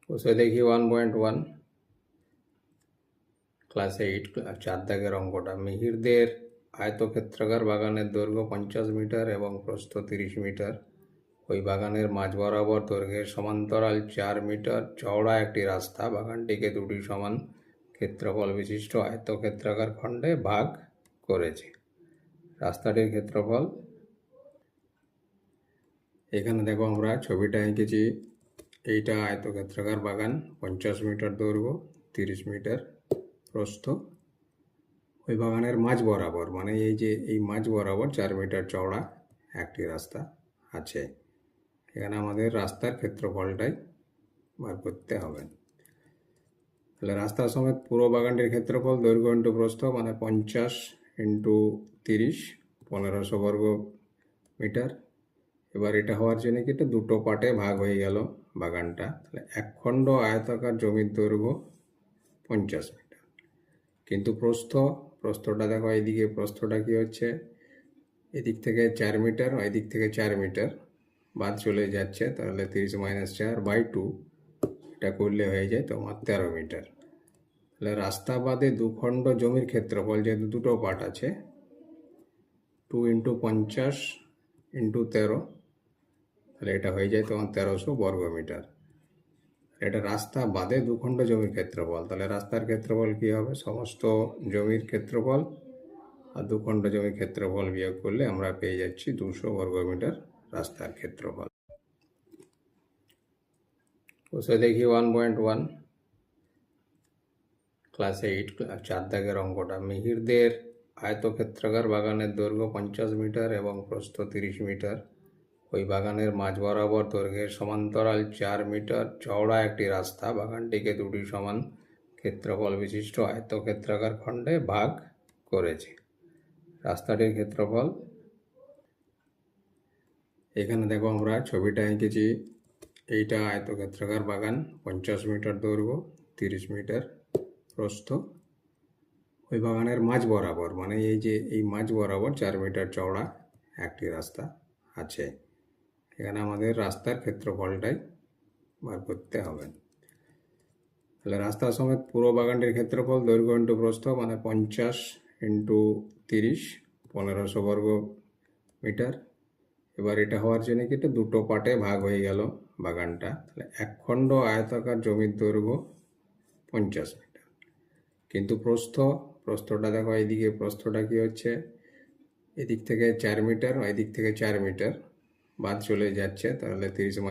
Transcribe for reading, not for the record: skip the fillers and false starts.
বসে দেখি 1.1 ক্লাস 8 4 দাগের অঙ্কটা। মিহিরদের আয়তক্ষেত্রাকার বাগানের দৈর্ঘ্য 50 মিটার এবং প্রস্থ 30 মিটার। ওই বাগানের মাঝ বরাবর দৈর্ঘ্যের সমান্তরাল 4 মিটার চওড়া একটি রাস্তা বাগানটিকে দুটি সমান ক্ষেত্রফল বিশিষ্ট আয়তক্ষেত্রাকার খণ্ডে ভাগ করেছে। রাস্তাটির ক্ষেত্রফল এখানে দেখো আমরা ছবিটা এঁকেছি। এইটা আয়তক্ষেত্রাকার বাগান, 50 মিটার দৈর্ঘ্য, 30 মিটার প্রস্থ। ওই বাগানের মাঝ বরাবর, মানে এই যে এই মাঝ বরাবর 4 মিটার চওড়া একটি রাস্তা আছে। এখানে আমাদের রাস্তার ক্ষেত্রফলটাই বার করতে হবে। তাহলে রাস্তা সমেত পুরো বাগানটির ক্ষেত্রফল দৈর্ঘ্য ইন্টু প্রস্থ, মানে 50 ইন্টু 30, 1500 বর্গ মিটার। এবার এটা হওয়ার জন্য কি এটা দুটো পার্টে ভাগ হয়ে গেল বাগানটা। তাহলে এক খণ্ড আয়তাকার জমির দৈর্ঘ্য 50 মিটার, কিন্তু প্রস্থটা দেখো, এইদিকে প্রস্থটা কি হচ্ছে, এদিক থেকে 4 মিটার, এদিক থেকে 4 মিটার বাদ চলে যাচ্ছে। তাহলে 30 - 4/2 এটা করলে হয়ে যায় তোমার 13 মিটার। তাহলে রাস্তা বাদে দুখণ্ড জমির ক্ষেত্রফল, যেহেতু দুটো পার্ট আছে, 2 × 50 × 13, তাহলে এটা হয়ে যায় তোমার 1300 বর্গ মিটার। এটা রাস্তা বাদে দুখণ্ড জমির ক্ষেত্রফল। তাহলে রাস্তার ক্ষেত্রফল কী হবে, সমস্ত জমির ক্ষেত্রফল আর দুখণ্ড জমির ক্ষেত্রফল বিয়োগ করলে আমরা পেয়ে যাচ্ছি 200 বর্গ মিটার রাস্তার ক্ষেত্রফল। বসে দেখি 1.1 ক্লাস 8 4 দাগের অঙ্কটা। মিহিরদের আয়তক্ষেত্রাকার বাগানের দৈর্ঘ্য 50 মিটার এবং প্রস্থ 30 মিটার। ওই বাগানের মাঝ বরাবর দৈর্ঘ্যের সমান্তরাল 4 মিটার চওড়া একটি রাস্তা বাগানটিকে দুটি সমান ক্ষেত্রফল বিশিষ্ট আয়তক্ষেত্রাকার খণ্ডে ভাগ করেছে। রাস্তাটির ক্ষেত্রফল এখানে দেখো আমরা ছবিটা এঁকেছি। এইটা আয়তক্ষেত্রাকার বাগান, 50 মিটার দৈর্ঘ্য, 30 মিটার প্রস্থ। ওই বাগানের মাঝ বরাবর, মানে এই যে এই মাঝ বরাবর 4 মিটার চওড়া একটি রাস্তা আছে। এখানে আমাদের রাস্তার ক্ষেত্রফলটাই বার করতে হবে। তাহলে রাস্তা সমেত পুরো বাগানটির ক্ষেত্রফল দৈর্ঘ্য ইন্টু প্রস্থ, মানে 50 × 30, 1500 বর্গ মিটার। এবার এটা হওয়ার জন্য কি এটা দুটো পার্টে ভাগ হয়ে গেল বাগানটা। তাহলে এক খণ্ড আয়তাকার জমির দৈর্ঘ্য 50 মিটার, কিন্তু প্রস্থটা দেখো, এইদিকে প্রস্থটা কি হচ্ছে, এদিক থেকে 4 মিটার, এদিক থেকে 4 মিটার বাদ চলে যাচ্ছে। তাহলে 30